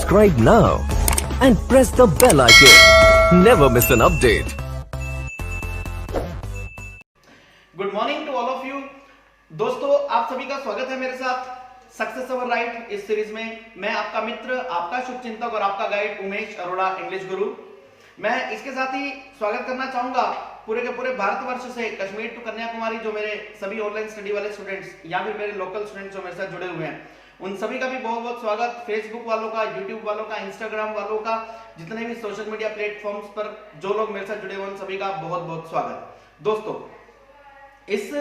Subscribe now and press the bell icon. Never miss an update. Good morning to all of you. दोस्तों, आप सभी का स्वागत है मेरे साथ सक्सेस ओवर राइट इस सीरीज में। मैं आपका मित्र, आपका शुभचिंतक और आपका गाइड उमेश अरोड़ा, इंग्लिश गुरु। मैं इसके साथ ही स्वागत करना चाहूंगा पूरे के पूरे भारतवर्ष से कश्मीर टू कन्याकुमारी जो मेरे सभी ऑनलाइन स्टडी वाले स्टूडेंट्स या फिर मेरे लोकल स्टूडेंट्स जो मेरे साथ जुड़े हुए हैं, उन सभी का भी बहुत बहुत स्वागत। फेसबुक वालों का, यूट्यूब वालों का, इंस्टाग्राम वालों का, जितने भी सोशल मीडिया प्लेटफॉर्म्स पर जो लोग मेरे साथ जुड़े हुए हैं, उन सभी का बहुत बहुत स्वागत। दोस्तों, इस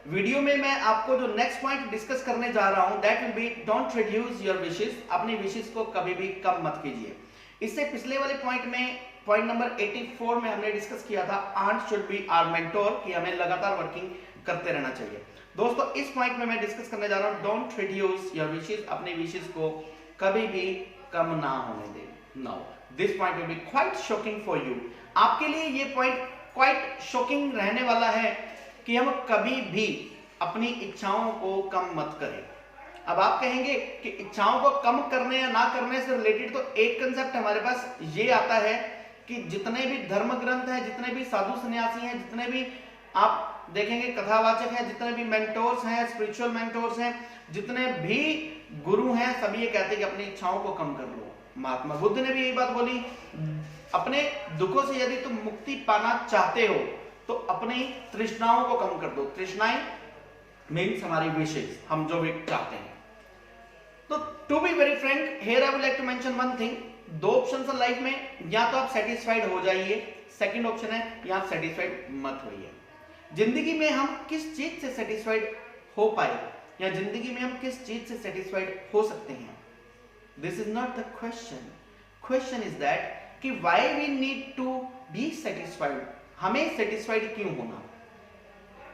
वीडियो में मैं आपको जो नेक्स्ट पॉइंट डिस्कस करने जा रहा हूं, that will be don't reduce your wishes. अपनी विशेस को कभी भी कम मत कीजिए। इससे पिछले वाले पॉइंट में, पॉइंट नंबर 84 में हमने डिस्कस किया था ant should be our mentor, कि हमें लगातार वर्किंग करते रहना चाहिए। दोस्तों, इस पॉइंट में मैं डिस्कस करने जा रहा हूं डोंट रिड्यूस योर विशेस। अपनी विशेस को कभी भी कम ना होने दें। Now this point will be quite shocking for you. आपके लिए ये पॉइंट क्वाइट शॉकिंग रहने वाला है कि हम कभी भी अपनी इच्छाओं को कम मत करें। अब आप कहेंगे कि इच्छाओं को कम करने या ना करने से रिलेटेड तो एक कंसेप्ट हमारे पास ये आता है कि जितने भी धर्म ग्रंथ हैं, जितने भी साधु सन्यासी हैं, जितने भी आप देखेंगे कथावाचक हैं, जितने भी मेंटोर्स हैं, स्पिरिचुअल मेंटोर्स हैं, जितने भी गुरु हैं, सभी ये कहते हैं कि अपनी इच्छाओं को कम कर लो। महात्मा बुद्ध ने भी यही बात बोली, अपने दुखों से यदि तुम मुक्ति पाना चाहते हो तो अपनी तृष्णाओं को कम कर दो। तृष्णाएं मीन्स हमारी विशेष, हम जो भी चाहते हैं। तो to be very frank, here I would like to mention one thing. दो ऑप्शंस है लाइफ में, या तो आप सेटिस्फाइड हो जाइए, सेकंड ऑप्शन है या आप सेटिस्फाइड मत होइए। जिंदगी में हम किस चीज से सेटिस्फाइड हो पाए या जिंदगी में हम किस चीज से सेटिस्फाइड हो सकते हैं, this is not the question. Question is that कि why we need to be satisfied. हमें सेटिस्फाइड क्यों होना?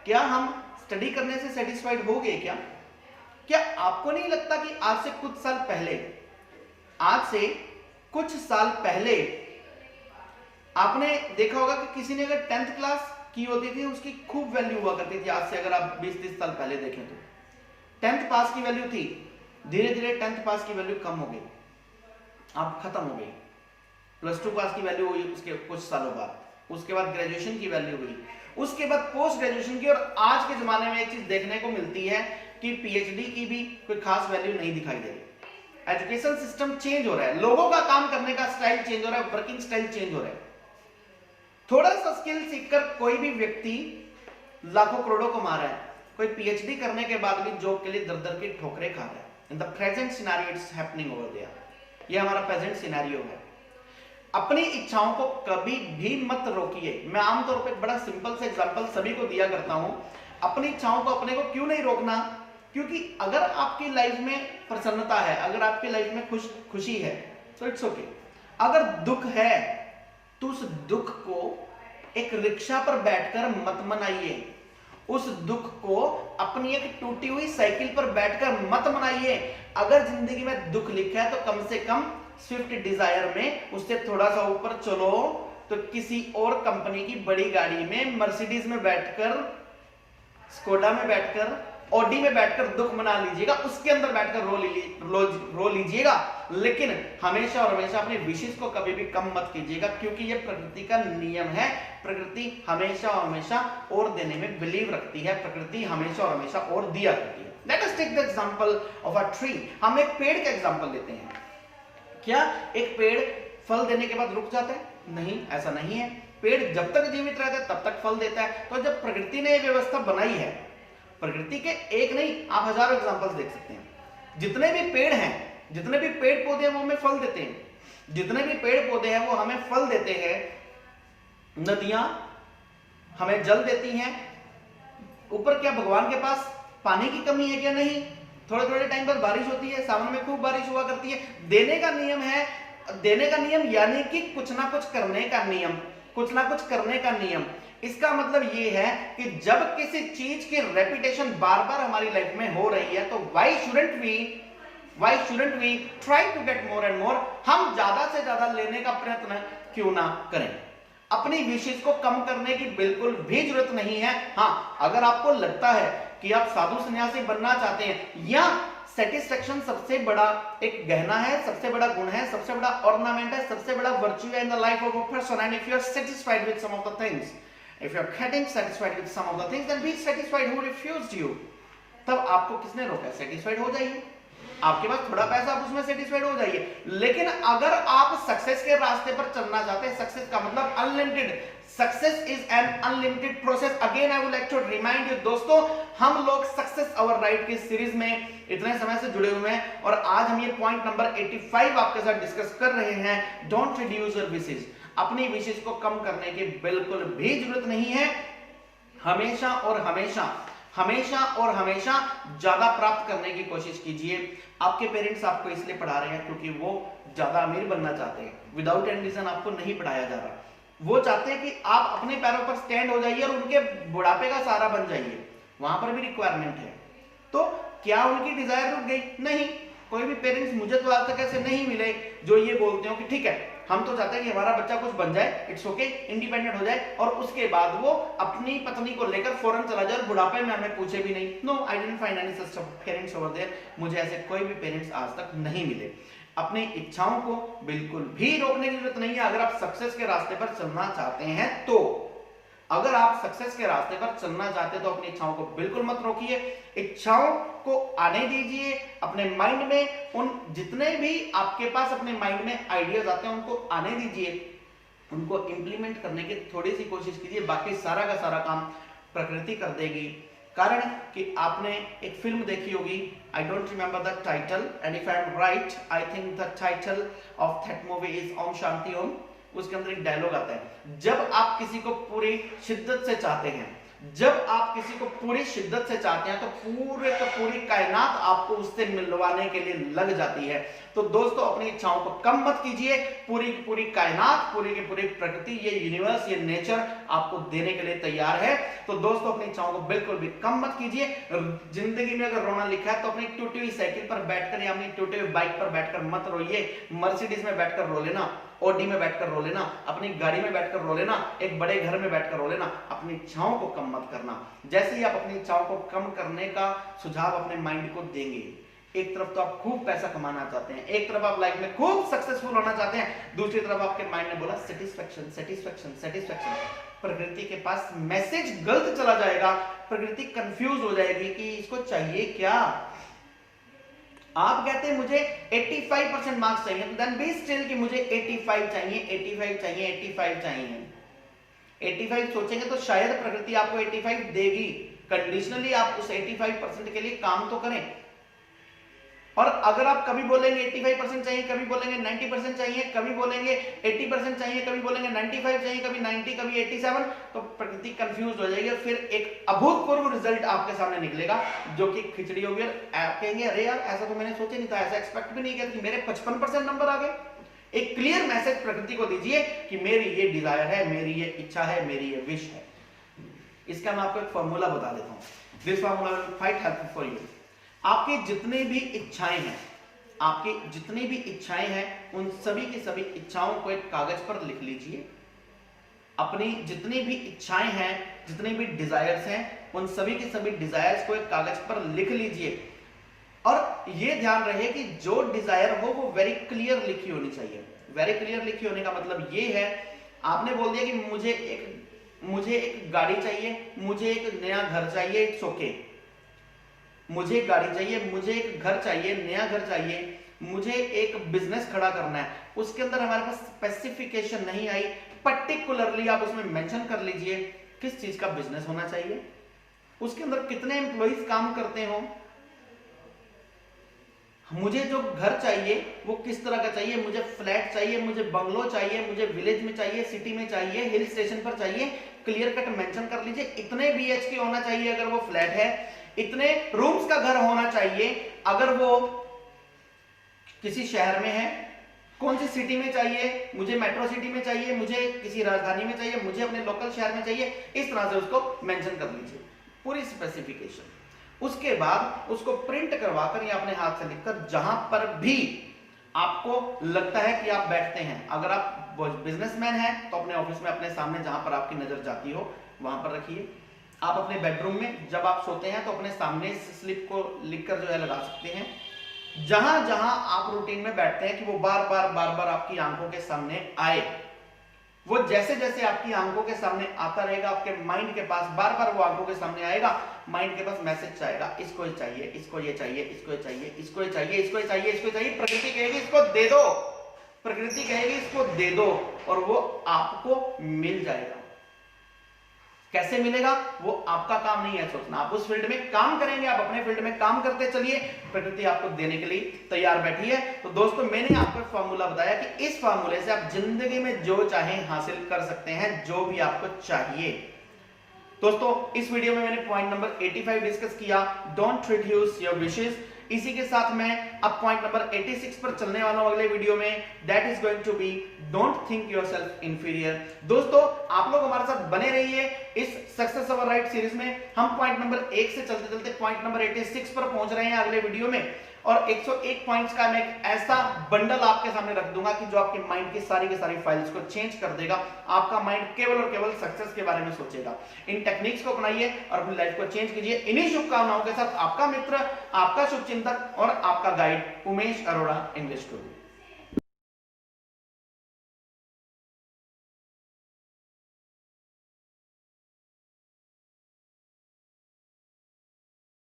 क्या हम स्टडी करने से सेटिस्फाइड हो गए क्या आपको नहीं लगता कि आज से कुछ साल पहले आपने देखा होगा कि किसी ने अगर 10th क्लास की होती थी उसकी खूब वैल्यू हुआ करती थी। आज से अगर आप 20-30 साल पहले देखें तो 10th पास की वैल्यू थी, धीरे धीरे 10th पास की वैल्यू कम हो गई, अब खत्म हो गई। +2 पास की वैल्यू हुई उसके कुछ सालों बाद, उसके बाद ग्रेजुएशन की वैल्यू हुई, उसके बाद पोस्ट ग्रेजुएशन की, और आज के जमाने में एक चीज देखने को मिलती है कि पीएचडी की भी कोई खास वैल्यू नहीं दिखाई दे रही। एजुकेशन सिस्टम चेंज हो रहा है, लोगों का काम करने का स्टाइल चेंज हो रहा है, वर्किंग स्टाइल चेंज हो रहा है। थोड़ा सा स्किल सीखकर कोई भी व्यक्ति लाखों करोड़ों कमा रहा है, कोई पीएचडी करने के बाद भी जॉब के लिए दर दर की ठोकरें खा रहा है। In the present scenario it's happening over there. ये हमारा प्रेजेंट सिनेरियो है। अपनी इच्छाओं को कभी भी मत रोकिए। मैं आमतौर पे बड़ा सिंपल सा एग्जांपल सभी को दिया करता हूं। अपनी इच्छाओं को अपने को क्यों नहीं रोकना? क्योंकि अगर आपकी लाइफ में प्रसन्नता है, अगर आपकी लाइफ में खुशी है तो इट्स ओके। अगर दुख है तो उस दुख को एक रिक्शा पर बैठकर मत मनाइए, उस दुख को अपनी एक टूटी हुई साइकिल पर बैठकर मत मनाइए। अगर जिंदगी में दुख लिखा है तो कम से कम स्विफ्ट डिजायर में उससे थोड़ा सा ऊपर चलो तो किसी और कंपनी की बड़ी गाड़ी में, मर्सिडीज में बैठकर, स्कोडा में बैठकर, ऑडी में बैठकर दुख मना लीजिएगा, उसके अंदर बैठकर रो लीजिएगा। लेकिन हमेशा और हमेशा अपने विशेष को कभी भी कम मत कीजिएगा, क्योंकि यह प्रकृति का नियम है। प्रकृति हमेशा और हमेशा और देने में बिलीव रखती है, प्रकृति हमेशा और हमेशा और दिया करती है। Let us take the example of a tree. हम एक पेड़ का एग्जांपल लेते हैं। क्या एक पेड़ फल देने के बाद रुक जाता है? नहीं, ऐसा नहीं है। पेड़ जब तक जीवित रहता है तब तक फल देता है। तो जब प्रकृति ने यह व्यवस्था बनाई है, प्रकृति के एक नहीं आप हजारों एग्जांपल्स देख सकते हैं। जितने भी पेड़ हैं, जितने भी पेड़ पौधे हैं वो हमें फल देते हैं। जितने भी पेड़ पौधे हैं वो हमें फल देते हैं। नदियां हमें जल देती हैं। ऊपर क्या भगवान के पास पानी की कमी है क्या? नहीं। थोड़े थोड़े टाइम पर बारिश होती है, सावन में खूब बारिश हुआ करती है। देने का नियम है। देने का नियम यानी कि कुछ ना कुछ करने का नियम, कुछ ना कुछ करने का नियम। इसका मतलब यह है कि जब किसी चीज की रेपुटेशन बार बार हमारी लाइफ में हो रही है तो why shouldn't we try to get more and more? हम ज्यादा से ज्यादा लेने का प्रयत्न क्यों ना करें? अपनी विशेष को कम करने की बिल्कुल भी जरूरत नहीं है। हाँ, अगर आपको लगता है कि आप साधु सन्यासी बनना चाहते हैं या सेटिस्फेक्शन सबसे बड़ा एक गहना है, सबसे बड़ा गुण है, सबसे बड़ा ऑर्नामेंट है, सबसे बड़ा वर्च्यू है in the life of a person. And if you are satisfied with some of the things, if you are getting satisfied with some of the things, then be satisfied. Who refused you? तब आपको किसने रोका? Satisfied हो जाइए। आपके पास थोड़ा पैसा, आप उसमें सेटिस्फाइड हो जाइए। लेकिन अगर आप सक्सेस के रास्ते पर चलना चाहते हैं, सक्सेस का मतलब unlimited, success is an unlimited process. Again I would like to remind you दोस्तों, हम लोग सक्सेस अवर राइट की सीरीज में इतने समय से जुड़े हुए हैं और आज हम ये पॉइंट नंबर 85 आपके साथ डिस्कस कर रहे हैं। Don't reduce your wishes. अपनी विशेस को कम करने की बिल्कुल भी जरूरत नहीं है। हमेशा और हमेशा, हमेशा और हमेशा ज्यादा प्राप्त करने की कोशिश कीजिए। आपके पेरेंट्स आपको इसलिए पढ़ा रहे हैं क्योंकि वो ज्यादा अमीर बनना चाहते हैं। विदाउट एनी रीजन आपको नहीं पढ़ाया जा रहा। वो चाहते हैं कि आप अपने पैरों पर स्टैंड हो जाइए और उनके बुढ़ापे का सहारा बन जाइए। वहां पर भी रिक्वायरमेंट है। तो क्या उनकी डिजायर रुक गई? नहीं। कोई भी पेरेंट्स मुझे तो आज तक ऐसे नहीं मिले जो ये बोलते हो कि ठीक है, हम तो चाहते हैं कि हमारा बच्चा कुछ बन जाए, इट्स ओके, इंडिपेंडेंट हो जाए और उसके बाद वो अपनी पत्नी को लेकर फॉरेन चला जाए और बुढ़ापे में हमें पूछे भी नहीं। No, I didn't find any such parents over there. मुझे ऐसे कोई भी पेरेंट्स आज तक नहीं मिले। अपनी इच्छाओं को बिल्कुल भी रोकने की जरूरत नहीं है अगर आप सक्सेस के रास्ते पर चलना चाहते हैं तो। अगर आप सक्सेस के रास्ते पर चलना चाहते हैं तो अपनी इच्छाओं को बिल्कुल मत रोकिए। इच्छाओं को आने दीजिए अपने माइंड में। उन जितने भी आपके पास अपने माइंड में आइडियाज आते हैं उनको आने दीजिए, उनको इंप्लीमेंट करने की थोड़ी सी कोशिश कीजिए। बाकी सारा का सारा काम प्रकृति कर देगी। कारण कि आपने एक फिल्म देखी होगी, I don't remember the title, and if I am right I think the title of that movie is Om Shanti Om. उसके अंदर एक डायलॉग आता है, जब आप किसी को पूरी शिद्दत से चाहते हैं, जब आप किसी को पूरी शिद्दत से चाहते हैं तो पूरे का पूरी कायनात आपको उससे मिलवाने के लिए लग जाती है। तो दोस्तों अपनी इच्छाओं को कम मत कीजिए। पूरी की पूरी कायनात, पूरी की पूरी प्रकृति, ये यूनिवर्स, ये नेचर आपको देने के लिए तैयार है। तो दोस्तों अपनी इच्छाओं को बिल्कुल भी कम मत कीजिए। जिंदगी में अगर रोना लिखा है तो अपनी टूटी हुई साइकिल पर बैठकर या अपनी टूटी हुई बाइक पर बैठकर मत रोइए। मर्सिडीज में बैठकर रो लेना, ऑडी में बैठकर रो लेना, अपनी गाड़ी में बैठकर रो लेना, एक बड़े घर में बैठकर रो लेना। अपनी इच्छाओं को कम मत करना। जैसे ही आप अपनी इच्छाओं को कम करने का सुझाव अपने माइंड को देंगे, एक तरफ तो आप खूब पैसा कमाना चाहते हैं, एक तरफ आप लाइफ में खूब सक्सेसफुल होना चाहते हैं, दूसरी तरफ आपके माइंड ने बोला सेटिस्फैक्शन सेटिस्फैक्शन सेटिस्फैक्शन। प्रकृति के पास मैसेज गलत चला जाएगा। प्रकृति कंफ्यूज हो जाएगी कि इसको चाहिए क्या। आप कहते हैं मुझे 85% मार्क्स चाहिए, तो देन बी स्टिल कि मुझे 85 चाहिए, 85 चाहिए, 85 चाहिए। 85 सोचेंगे तो शायद प्रकृति आपको 85 देगी। कंडीशनली आप उस 85% के लिए काम तो करें। और अगर आप कभी बोलेंगे 85% चाहिए, कभी बोलेंगे 90% चाहिए, कभी बोलेंगे 80% चाहिए, कभी बोलेंगे 95 चाहिए, कभी 90, कभी 87, तो प्रकृति कंफ्यूज हो जाएगी और फिर एक अभूतपूर्व रिजल्ट आपके सामने निकलेगा जो कि खिचड़ी होगी। आप कहेंगे अरे यार ऐसा तो मैंने सोचा नहीं था, ऐसा एक्सपेक्ट भी नहीं किया कि मेरे 55% नंबर आ गए। एक क्लियर मैसेज प्रकृति को दीजिए कि मेरी ये डिजायर है, मेरी ये इच्छा है, मेरी ये विश है। इसका मैं आपको एक फॉर्मूला बता देता हूं। This formula will fight helpful for you. आपकी जितनी भी इच्छाएं हैं, आपकी जितनी भी इच्छाएं हैं, उन सभी की सभी इच्छाओं को एक कागज पर लिख लीजिए। अपनी जितनी भी इच्छाएं हैं, जितनी भी डिजायर्स हैं, उन सभी की सभी डिजायर्स को एक कागज पर लिख लीजिए। और यह ध्यान रहे कि जो डिजायर हो वो वेरी क्लियर लिखी होनी चाहिए। वेरी क्लियर लिखी होने का मतलब ये है, आपने बोल दिया कि मुझे एक गाड़ी चाहिए, मुझे एक नया घर चाहिए, इट्स ओके। मुझे एक गाड़ी चाहिए, मुझे एक घर चाहिए, नया घर चाहिए, मुझे एक बिजनेस खड़ा करना है। उसके अंदर हमारे पास स्पेसिफिकेशन नहीं आई, पर्टिकुलरली आप उसमें मेंशन कर लीजिए किस चीज का बिजनेस होना चाहिए, उसके अंदर कितने एम्प्लॉइज काम करते हो, मुझे जो घर चाहिए वो किस तरह का चाहिए, मुझे फ्लैट चाहिए, मुझे बंगलो चाहिए, मुझे विलेज में चाहिए, सिटी में चाहिए, हिल स्टेशन पर चाहिए। क्लियर कट मेंशन कर लीजिए। इतने बीएचके होना चाहिए अगर वो फ्लैट है, इतने रूम्स का घर होना चाहिए अगर वो किसी शहर में है, कौन सी सिटी में चाहिए, मुझे मेट्रो सिटी में चाहिए, मुझे किसी राजधानी में चाहिए, मुझे अपने लोकल शहर में चाहिए। इस तरह से उसको मेंशन कर लीजिए पूरी स्पेसिफिकेशन। उसके बाद उसको प्रिंट करवाकर या अपने हाथ से लिखकर जहां पर भी आपको लगता है कि आप बैठते हैं, अगर आप बिजनेसमैन हैं तो अपने ऑफिस में अपने सामने जहां पर आपकी नजर जाती हो वहां पर रखिए। आप अपने बेडरूम में जब आप सोते हैं तो अपने सामने इस स्लिप को लिखकर जो है लगा सकते हैं। जहां जहां आप रूटीन में बैठते हैं कि वो बार बार आपकी आंखों के सामने आए, वो जैसे जैसे आपकी आंखों के सामने आता रहेगा, आपके माइंड के पास बार बार वो आंखों के सामने आएगा, माइंड के पास मैसेज आएगा, इसको ये चाहिए, इसको ये चाहिए, इसको ये चाहिए, इसको ये चाहिए, इसको ये चाहिए, इसको चाहिए। प्रकृति कहेगी इसको दे दो, प्रकृति कहेगी इसको दे दो, और वो आपको मिल जाएगा। कैसे मिलेगा वो आपका काम नहीं है सोचना, आप उस फील्ड में काम करेंगे, आप अपने फील्ड में काम करते चलिए, प्रकृति आपको देने के लिए तैयार बैठी है। तो दोस्तों मैंने आपको फॉर्मूला बताया कि इस फॉर्मूले से आप जिंदगी में जो चाहें हासिल कर सकते हैं, जो भी आपको चाहिए। दोस्तों इस वीडियो में मैंने पॉइंट नंबर 85 डिस्कस किया, डोंट रिड्यूस योर विशेस। इसी के साथ मैं अब पॉइंट नंबर 86 पर चलने वाला हूं अगले वीडियो में, that is going to be don't think yourself inferior. दोस्तों आप लोग हमारे साथ बने रहिए इस सक्सेस ओवर राइट सीरीज में। हम पॉइंट नंबर 1 से चलते चलते पॉइंट नंबर 86 पर पहुंच रहे हैं अगले वीडियो में, और 101 पॉइंट्स का मैं एक ऐसा बंडल आपके सामने रख दूंगा कि जो आपके माइंड की सारी फाइल्स को चेंज कर देगा। आपका माइंड केवल और केवल सक्सेस के बारे में सोचेगा। इन टेक्निक्स को अपनाइए और अपनी लाइफ को चेंज कीजिए। इन्हीं शुभकामनाओं के साथ आपका मित्र, आपका शुभचिंतक और आपका गाइड उमेश अरोड़ा इंग्लिश गुरु।